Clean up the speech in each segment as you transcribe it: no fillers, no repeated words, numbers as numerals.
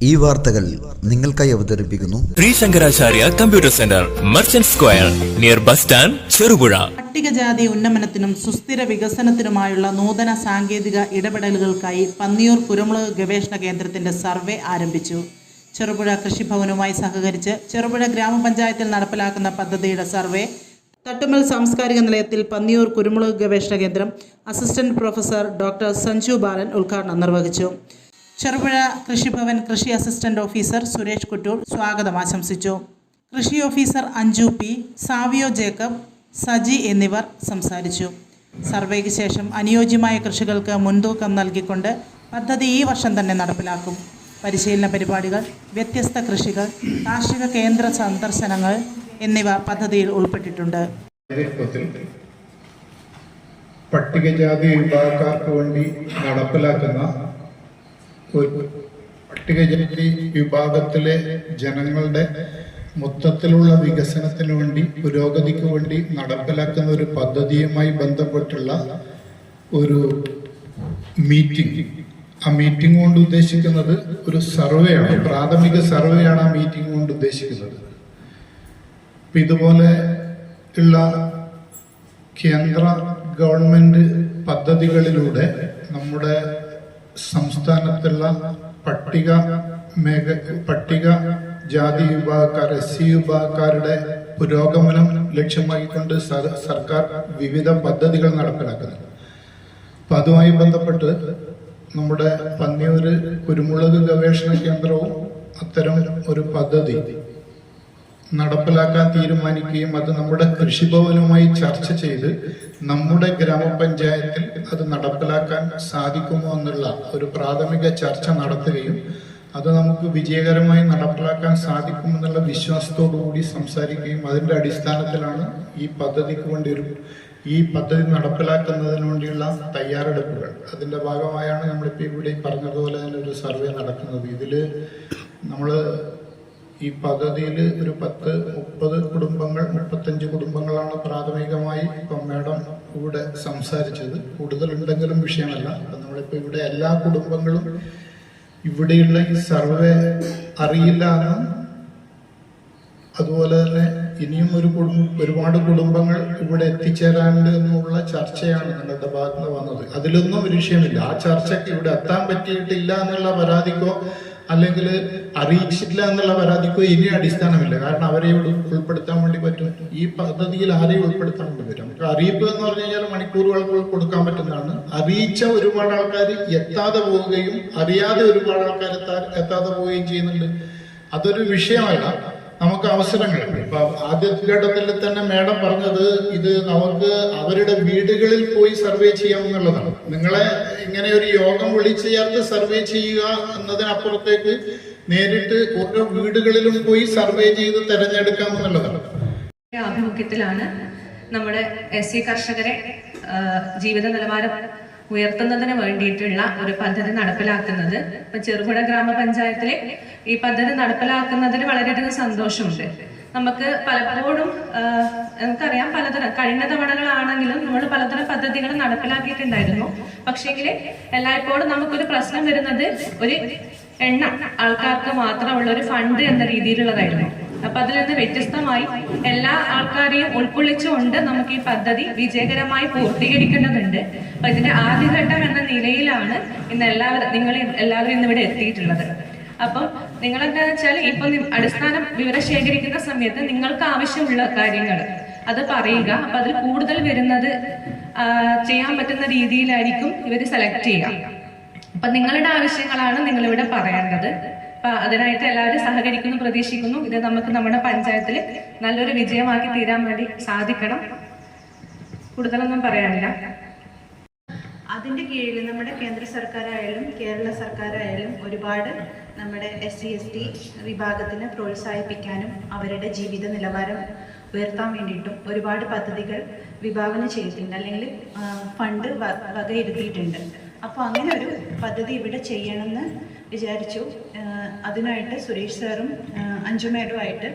ഈ വാർത്തകൾ നിങ്ങൾക്കായി അവതരിപ്പിക്കുന്നു Sree Sankaracharya computer centre, merchant square, near bus stand, Cherupuzha. പട്ടികജാതി ഉന്നമനത്തിനും സുസ്ഥിര വികസനത്തിനുമായുള്ള നൂതന സാങ്കേതിക ഇടപെടലുകൾക്കായി പന്നിയൂർ കുരുമുളക് ഗവേഷണ കേന്ദ്രത്തിന്റെ സർവേ ആരംഭിച്ചു. ചെറുപുഴ കൃഷിഭവനുമായി സഹകരിച്ച് ചെറുപുഴ ഗ്രാമപഞ്ചായത്തിൽ നടപ്പിലാക്കുന്ന പദ്ധതിയുടെ സർവേ തട്ടുമ്മൽ സാംസ്കാരിക നിലയത്തിൽ പന്നിയൂർ കുരുമുളക് ഗവേഷണ കേന്ദ്രം അസിസ്റ്റന്റ് പ്രൊഫസർ ഡോക്ടർ സഞ്ജു ബാലൻ ഉദ്ഘാടനം നിർവഹിച്ചു. ചെറുപുഴ കൃഷിഭവൻ കൃഷി അസിസ്റ്റന്റ് ഓഫീസർ സുരേഷ് കുറ്റൂർ സ്വാഗതം ആശംസിച്ചു. കൃഷി officer Anju P, Savio Jacob, Saji എന്നിവർ സംസാരിച്ചു. സർവേക്ക് ശേഷം അനുയോജ്യമായ കൃഷികൾക്ക് മുൻതൂക്കം നൽകിക്കൊണ്ട് പദ്ധതി ഈ വർഷം തന്നെ നടപ്പിലാക്കും. പരിശീലന പരിപാടികൾ, വ്യത്യസ്ത കൃഷികൾ, കാർഷിക കേന്ദ്ര സന്ദർശനങ്ങൾ എന്നിവ പദ്ധതിയിൽ ഉൾപ്പെട്ടിട്ടുണ്ട്. പട്ടികജാതി വിഭാഗക്കാർക്ക് വേണ്ടി നടപ്പിലാക്കുന്ന പട്ടികജാതി വിഭാഗത്തിലെ ജനങ്ങളുടെ മൊത്തത്തിലുള്ള വികസനത്തിന് വേണ്ടി, പുരോഗതിക്ക് വേണ്ടി നടപ്പിലാക്കുന്ന ഒരു പദ്ധതിയുമായി ബന്ധപ്പെട്ടുള്ള ഒരു മീറ്റിംഗ്. ആ മീറ്റിംഗ് കൊണ്ട് ഉദ്ദേശിക്കുന്നത് ഒരു സർവേയാണ്, പ്രാഥമിക സർവേയാണ് ആ മീറ്റിംഗ് കൊണ്ട് ഉദ്ദേശിക്കുന്നത്. ഇതുപോലെ ഉള്ള കേന്ദ്ര ഗവൺമെന്റ് പദ്ധതികളിലൂടെ നമ്മുടെ സംസ്ഥാനത്തുള്ള പട്ടിക ജാതി വിഭാഗക്കാർ, SC വിഭാഗക്കാരുടെ പുരോഗമനം ലക്ഷ്യമാക്കിക്കൊണ്ട് സർക്കാർ വിവിധ പദ്ധതികൾ നടപ്പിലാക്കുന്നു. അപ്പം അതുമായി ബന്ധപ്പെട്ട് നമ്മുടെ പന്നിയൂര് കുരുമുളക് ഗവേഷണ കേന്ദ്രവും അത്തരം ഒരു പദ്ധതി നടപ്പിലാക്കാൻ തീരുമാനിക്കുകയും അത് നമ്മുടെ കൃഷിഭവനുമായി ചർച്ച ചെയ്ത് നമ്മുടെ ഗ്രാമപഞ്ചായത്തിൽ അത് നടപ്പിലാക്കാൻ സാധിക്കുമോ എന്നുള്ള ഒരു പ്രാഥമിക ചർച്ച നടത്തുകയും അത് നമുക്ക് വിജയകരമായി നടപ്പിലാക്കാൻ സാധിക്കുമെന്നുള്ള വിശ്വാസത്തോടുകൂടി സംസാരിക്കുകയും അതിൻ്റെ അടിസ്ഥാനത്തിലാണ് ഈ പദ്ധതി നടപ്പിലാക്കുന്നതിന് വേണ്ടിയുള്ള തയ്യാറെടുപ്പുകൾ. അതിൻ്റെ ഭാഗമായാണ് നമ്മളിപ്പോൾ ഇവിടെ പറഞ്ഞതുപോലെ തന്നെ ഒരു സർവേ നടക്കുന്നത്. ഇതിൽ നമ്മൾ ഈ പദ്ധതിയിൽ ഒരു 30 കുടുംബങ്ങൾ, 35 കുടുംബങ്ങളാണ് പ്രാഥമികമായി ഇപ്പം മാഡം ഇവിടെ സംസാരിച്ചത്. കൂടുതലുണ്ടെങ്കിലും വിഷയമല്ല. അപ്പം നമ്മളിപ്പോൾ ഇവിടെ എല്ലാ കുടുംബങ്ങളും ഇവിടെയുള്ള ഈ സർവേ അറിയില്ല എന്നും അതുപോലെ തന്നെ ഇനിയും ഒരുപാട് കുടുംബങ്ങൾ ഇവിടെ എത്തിച്ചേരാനുണ്ട് എന്നുള്ള ചർച്ചയാണ് നിങ്ങളുടെ ഭാഗത്ത് നിന്ന് വന്നത്. അതിലൊന്നും ഒരു വിഷയമില്ല. ആ ചർച്ചയ്ക്ക് ഇവിടെ എത്താൻ പറ്റിയിട്ടില്ല എന്നുള്ള പരാതിക്കോ അല്ലെങ്കിൽ അറിയിച്ചിട്ടില്ല എന്നുള്ള പരാതിക്കോ ഇനി അടിസ്ഥാനമില്ല. കാരണം അവരെ ഉൾപ്പെടുത്താൻ വേണ്ടി പറ്റും. ഈ പദ്ധതിയിൽ ആരെയും ഉൾപ്പെടുത്താൻ വേണ്ടി പറ്റും. നമുക്ക് അറിയിപ്പ് എന്ന് പറഞ്ഞു കഴിഞ്ഞാൽ മണിക്കൂറുകൾക്ക് കൊടുക്കാൻ പറ്റുന്നതാണ്. അറിയിച്ച ഒരുപാട് ആൾക്കാർ എത്താതെ പോവുകയും അറിയാതെ ഒരുപാട് ആൾക്കാർ എത്താതെ പോവുകയും ചെയ്യുന്നുണ്ട്. അതൊരു വിഷയമല്ല. നമുക്ക് അവസരങ്ങളുണ്ട്. ഇപ്പൊ ആദ്യ ഘട്ടത്തിൽ തന്നെ മാഡം പറഞ്ഞത് ഇത് നമുക്ക് അവരുടെ വീടുകളിൽ പോയി സർവേ ചെയ്യാമെന്നുള്ളതാണ്. നിങ്ങളെ ഇങ്ങനെ ഒരു യോഗം വിളിച്ചു ചേർത്ത് സർവേ ചെയ്യുക എന്നതിനപ്പുറത്തേക്ക് നേരിട്ട് ഓരോ വീടുകളിലും പോയി സർവേ ചെയ്ത് തെരഞ്ഞെടുക്കാമെന്നുള്ളതാണ്. ആഭിമുഖ്യത്തിലാണ് നമ്മുടെ SC കർഷകരെ ജീവിത നിലവാരം ഉയർത്തുന്നതിന് വേണ്ടിയിട്ടുള്ള ഒരു പദ്ധതി നടപ്പിലാക്കുന്നത്. ഇപ്പൊ ചെറുപുഴ ഗ്രാമപഞ്ചായത്തിലെ ഈ പദ്ധതി നടപ്പിലാക്കുന്നതിന് വളരെയധികം സന്തോഷമുണ്ട്. നമുക്ക് പലപ്പോഴും നമുക്കറിയാം, പലതരം കഴിഞ്ഞ തവണകളാണെങ്കിലും നമ്മൾ പലതരം പദ്ധതികൾ നടപ്പിലാക്കിയിട്ടുണ്ടായിരുന്നു. പക്ഷേങ്കിൽ എല്ലായ്പ്പോഴും നമുക്കൊരു പ്രശ്നം വരുന്നത് ഒരു എണ്ണം ആൾക്കാർക്ക് മാത്രമുള്ള ഒരു ഫണ്ട് എന്ന രീതിയിലുള്ളതായിരുന്നു. അപ്പൊ അതിൽ നിന്ന് വ്യത്യസ്തമായി എല്ലാ ആൾക്കാരെയും ഉൾക്കൊള്ളിച്ചുകൊണ്ട് നമുക്ക് ഈ പദ്ധതി വിജയകരമായി പൂർത്തീകരിക്കേണ്ടതുണ്ട്. അപ്പൊ ഇതിന്റെ ആദ്യഘട്ടം എന്ന നിലയിലാണ് ഇന്ന് എല്ലാവരും ഇന്നിവിടെ എത്തിയിട്ടുള്ളത്. അപ്പം നിങ്ങളെന്താ വെച്ചാൽ ഇപ്പൊ അടിസ്ഥാന വിവരം ശേഖരിക്കുന്ന സമയത്ത് നിങ്ങൾക്ക് ആവശ്യമുള്ള കാര്യങ്ങൾ അത് പറയുക. അപ്പൊ അതിൽ കൂടുതൽ വരുന്നത് ചെയ്യാൻ പറ്റുന്ന രീതിയിലായിരിക്കും ഇവര് സെലക്ട് ചെയ്യുക. അപ്പൊ നിങ്ങളുടെ ആവശ്യങ്ങളാണ് നിങ്ങളിവിടെ പറയേണ്ടത്. അപ്പൊ അതിനായിട്ട് എല്ലാവരും സഹകരിക്കുന്നു, പ്രതീക്ഷിക്കുന്നു. ഇത് നമുക്ക് നമ്മുടെ പഞ്ചായത്തിൽ നല്ലൊരു വിജയമാക്കി തീരാൻ വേണ്ടി സാധിക്കണം. കൂടുതലൊന്നും പറയാനില്ല. അതിൻ്റെ കീഴിൽ നമ്മുടെ കേന്ദ്ര സർക്കാരായാലും കേരള സർക്കാരായാലും ഒരുപാട് നമ്മുടെ SC ST വിഭാഗത്തിനെ പ്രോത്സാഹിപ്പിക്കാനും അവരുടെ ജീവിത നിലവാരം ഉയർത്താൻ വേണ്ടിയിട്ടും ഒരുപാട് പദ്ധതികൾ വിഭാവനം ചെയ്തിട്ടുണ്ട്, അല്ലെങ്കിൽ ഫണ്ട് വകയിരുത്തിയിട്ടുണ്ട്. അപ്പോൾ അങ്ങനെ ഒരു പദ്ധതി ഇവിടെ ചെയ്യണമെന്ന് വിചാരിച്ചു. അതിനായിട്ട് സുരേഷ് സാറും അഞ്ജു മേഡുമായിട്ട്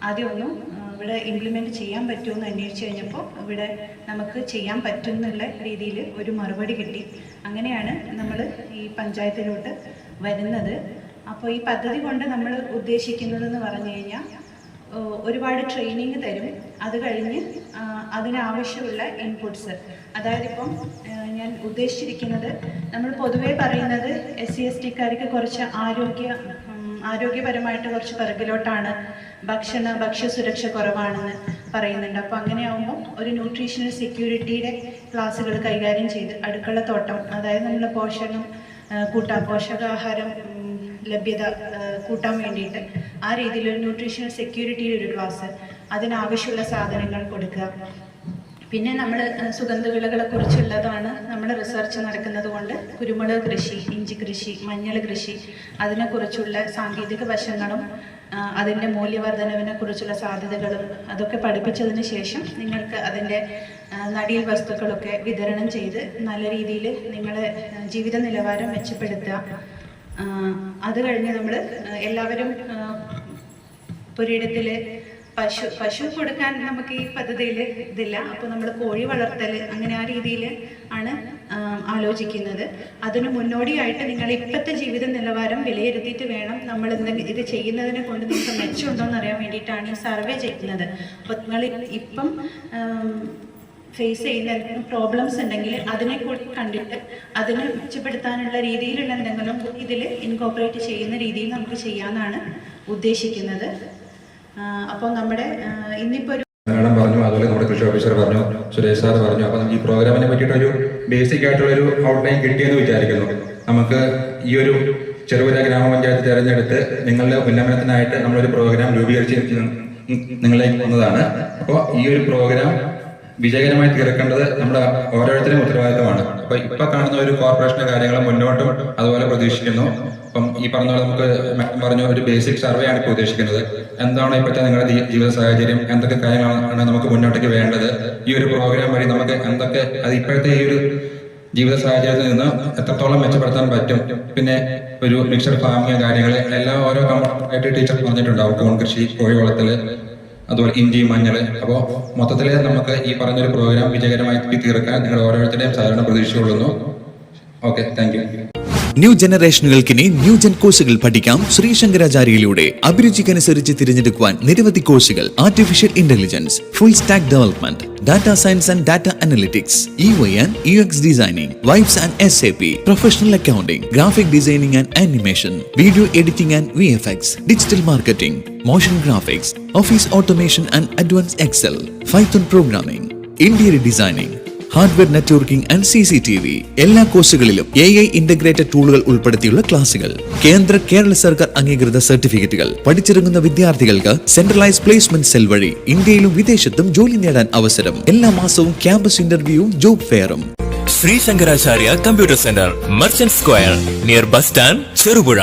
ആദ്യം ഒന്നും ഇവിടെ ഇംപ്ലിമെൻറ്റ് ചെയ്യാൻ പറ്റുമെന്ന് അന്വേഷിച്ച് കഴിഞ്ഞപ്പോൾ ഇവിടെ നമുക്ക് ചെയ്യാൻ പറ്റുമെന്നുള്ള രീതിയിൽ ഒരു മറുപടി കിട്ടി. അങ്ങനെയാണ് നമ്മൾ ഈ പഞ്ചായത്തിലോട്ട് വരുന്നത്. അപ്പോൾ ഈ പദ്ധതി കൊണ്ട് നമ്മൾ ഉദ്ദേശിക്കുന്നതെന്ന് പറഞ്ഞു കഴിഞ്ഞാൽ ഒരുപാട് ട്രെയിനിങ് തരും. അത് കഴിഞ്ഞ് അതിനാവശ്യമുള്ള ഇൻപുട്സ്, അതായത് ഇപ്പം ഞാൻ ഉദ്ദേശിച്ചിരിക്കുന്നത്, നമ്മൾ പൊതുവേ പറയുന്നത് SC/ST കുറച്ച് ആരോഗ്യപരമായിട്ട് കുറച്ച് പിറകിലോട്ടാണ്, ഭക്ഷ്യസുരക്ഷ കുറവാണെന്ന് പറയുന്നുണ്ട്. അപ്പോൾ അങ്ങനെയാകുമ്പോൾ ഒരു ന്യൂട്രീഷണൽ സെക്യൂരിറ്റിയുടെ ക്ലാസ്സുകൾ കൈകാര്യം ചെയ്ത് അടുക്കളത്തോട്ടം, അതായത് നമ്മൾ പോഷകാഹാരം ലഭ്യത കൂട്ടാൻ വേണ്ടിയിട്ട് ആ രീതിയിലൊരു ന്യൂട്രീഷണൽ സെക്യൂരിറ്റിയുടെ ഒരു ക്ലാസ്, അതിനാവശ്യമുള്ള സാധനങ്ങൾ കൊടുക്കുക. പിന്നെ നമ്മൾ സുഗന്ധവിളകളെ കുറിച്ചുള്ളതാണ് നമ്മൾ റിസർച്ച് നടക്കുന്നത് കൊണ്ട് കുരുമുളക് കൃഷി, ഇഞ്ചി കൃഷി, മഞ്ഞൾ കൃഷി, അതിനെക്കുറിച്ചുള്ള സാങ്കേതിക വശങ്ങളും അതിൻ്റെ മൂല്യവർദ്ധനവിനെ കുറിച്ചുള്ള സാധ്യതകളും അതൊക്കെ പഠിപ്പിച്ചതിന് ശേഷം നിങ്ങൾക്ക് അതിൻ്റെ നടീൽ വസ്തുക്കളൊക്കെ വിതരണം ചെയ്ത് നല്ല രീതിയിൽ നിങ്ങളെ ജീവിത നിലവാരം മെച്ചപ്പെടുത്തുക. അത് കഴിഞ്ഞ് നമ്മൾ എല്ലാവരും പുരയിടത്തിൽ പശു കൊടുക്കാൻ നമുക്ക് ഈ പദ്ധതിയിൽ ഇതില്ല. അപ്പോൾ നമ്മൾ കോഴി വളർത്തൽ അങ്ങനെ ആ രീതിയിൽ ആണ് ആലോചിക്കുന്നത്. അതിന് മുന്നോടിയായിട്ട് നിങ്ങൾ ഇപ്പോഴത്തെ ജീവിത നിലവാരം വിലയിരുത്തിയിട്ട് വേണം നമ്മൾ ഇത് ചെയ്യുന്നതിനെ കൊണ്ട് നിങ്ങൾക്ക് മെച്ചമുണ്ടോ എന്ന് അറിയാൻ വേണ്ടിയിട്ടാണ് ഈ സർവേ ചെയ്യുന്നത്. അപ്പോൾ നിങ്ങൾ ഇപ്പം ഫേസ് ചെയ്യുന്ന പ്രോബ്ലംസ് ഉണ്ടെങ്കിൽ അതിനെ കൂടി കണ്ടിട്ട് അതിനെ മെച്ചപ്പെടുത്താനുള്ള രീതിയിലുള്ള എന്തെങ്കിലും ഇതിൽ ഇൻകോപ്പറേറ്റ് ചെയ്യുന്ന രീതിയിൽ നമുക്ക് ചെയ്യാമെന്നാണ് ഉദ്ദേശിക്കുന്നത്. അപ്പോൾ നമ്മുടെ ഇന്നിപ്പോൾ മാഡം പറഞ്ഞു, അതുപോലെ നമ്മുടെ കൃഷി ഓഫീസർ പറഞ്ഞു, സുരേഷ് സാർ പറഞ്ഞു. അപ്പം ഈ പ്രോഗ്രാമിനെ പറ്റിയിട്ടൊരു ബേസിക് ആയിട്ടുള്ളൊരു ഔട്ട്ലൈൻ കിട്ടിയെന്ന് വിചാരിക്കുന്നു. നമുക്ക് ഈ ഒരു ചെറുപുഴ ഗ്രാമപഞ്ചായത്ത് തിരഞ്ഞെടുത്ത് നിങ്ങളുടെ ഉന്നമനത്തിനായിട്ട് നമ്മളൊരു പ്രോഗ്രാം രൂപീകരിച്ച് നിങ്ങളിലേക്ക് വന്നതാണ്. അപ്പോൾ ഈ ഒരു പ്രോഗ്രാം വിജയകരമായി തീർക്കേണ്ടത് നമ്മുടെ ഓരോരുത്തരും ഉത്തരവാദിത്തമാണ്. അപ്പൊ ഇപ്പൊ കാണുന്ന ഒരു കോർപ്പറേഷന്റെ കാര്യങ്ങൾ മുന്നോട്ടും അതുപോലെ പ്രതീക്ഷിക്കുന്നു. അപ്പം ഈ പറഞ്ഞ പോലെ നമുക്ക് പറഞ്ഞു ഒരു ബേസിക് സർവേ ആണ് ഇപ്പോൾ ഉദ്ദേശിക്കുന്നത്. എന്താണ് ഇപ്പോഴത്തെ നിങ്ങളുടെ ജീവിത സാഹചര്യം, എന്തൊക്കെ കാര്യങ്ങളാണ് നമുക്ക് മുന്നോട്ടേക്ക് വേണ്ടത്, ഈ ഒരു പ്രോഗ്രാം വഴി നമുക്ക് എന്തൊക്കെ അത് ഇപ്പോഴത്തെ ഈ ഒരു ജീവിത സാഹചര്യത്തിൽ നിന്ന് എത്രത്തോളം മെച്ചപ്പെടുത്താൻ പറ്റും. പിന്നെ ഒരു മിക്സഡ് ഫാമിംഗ് കാര്യങ്ങൾ എല്ലാം ഓരോ ആയിട്ട് ടീച്ചർ പറഞ്ഞിട്ടുണ്ടാവും. കൂൺ കൃഷി, കോഴി വളർത്തല്, അതുപോലെ ഇഞ്ചി, മഞ്ഞൾ. അപ്പോൾ മൊത്തത്തിൽ നമുക്ക് ഈ പറഞ്ഞൊരു പ്രോഗ്രാം വിജയകരമായി തീർക്കാൻ നിങ്ങൾ ഓരോരുത്തരുടെയും സഹകരണം പ്രതീക്ഷിച്ചുകൊള്ളുന്നു. Okay, thank you. ന്യൂ ജനറേഷനുകൾക്കിനി ന്യൂജൻ കോഴ്സുകൾ പഠിക്കാം ശ്രീശങ്കരാചാര്യയിലൂടെ. അഭിരുചിക്കനുസരിച്ച് തിരഞ്ഞെടുക്കുവാൻ നിരവധി കോഴ്സുകൾ: artificial intelligence, full stack development, data science and data analytics, UI and UX designing, vibes and SAP, professional accounting, graphic designing and animation, video editing and VFX, digital marketing, motion graphics, office automation and advance Excel, Python programming, interior designing, hardware networking and CCTV. എല്ലാ കോഴ്സുകളിലും AI integrated ടൂളുകൾ ഉൾപ്പെടുത്തിയുള്ള ക്ലാസുകൾ. കേരള സർക്കാർ അംഗീകൃത സർട്ടിഫിക്കറ്റുകൾ. പഠിച്ചിറങ്ങുന്ന വിദ്യാർത്ഥികൾക്ക് centralise placement cell വഴി ഇന്ത്യയിലും വിദേശത്തും ജോലി നേടാൻ അവസരം. എല്ലാ മാസവും ക്യാമ്പസ് ഇന്റർവ്യൂവും ജോബ് ഫെയറും. Sreesankaracharya computer centre, merchant square, near bus stand, Cherupuzha.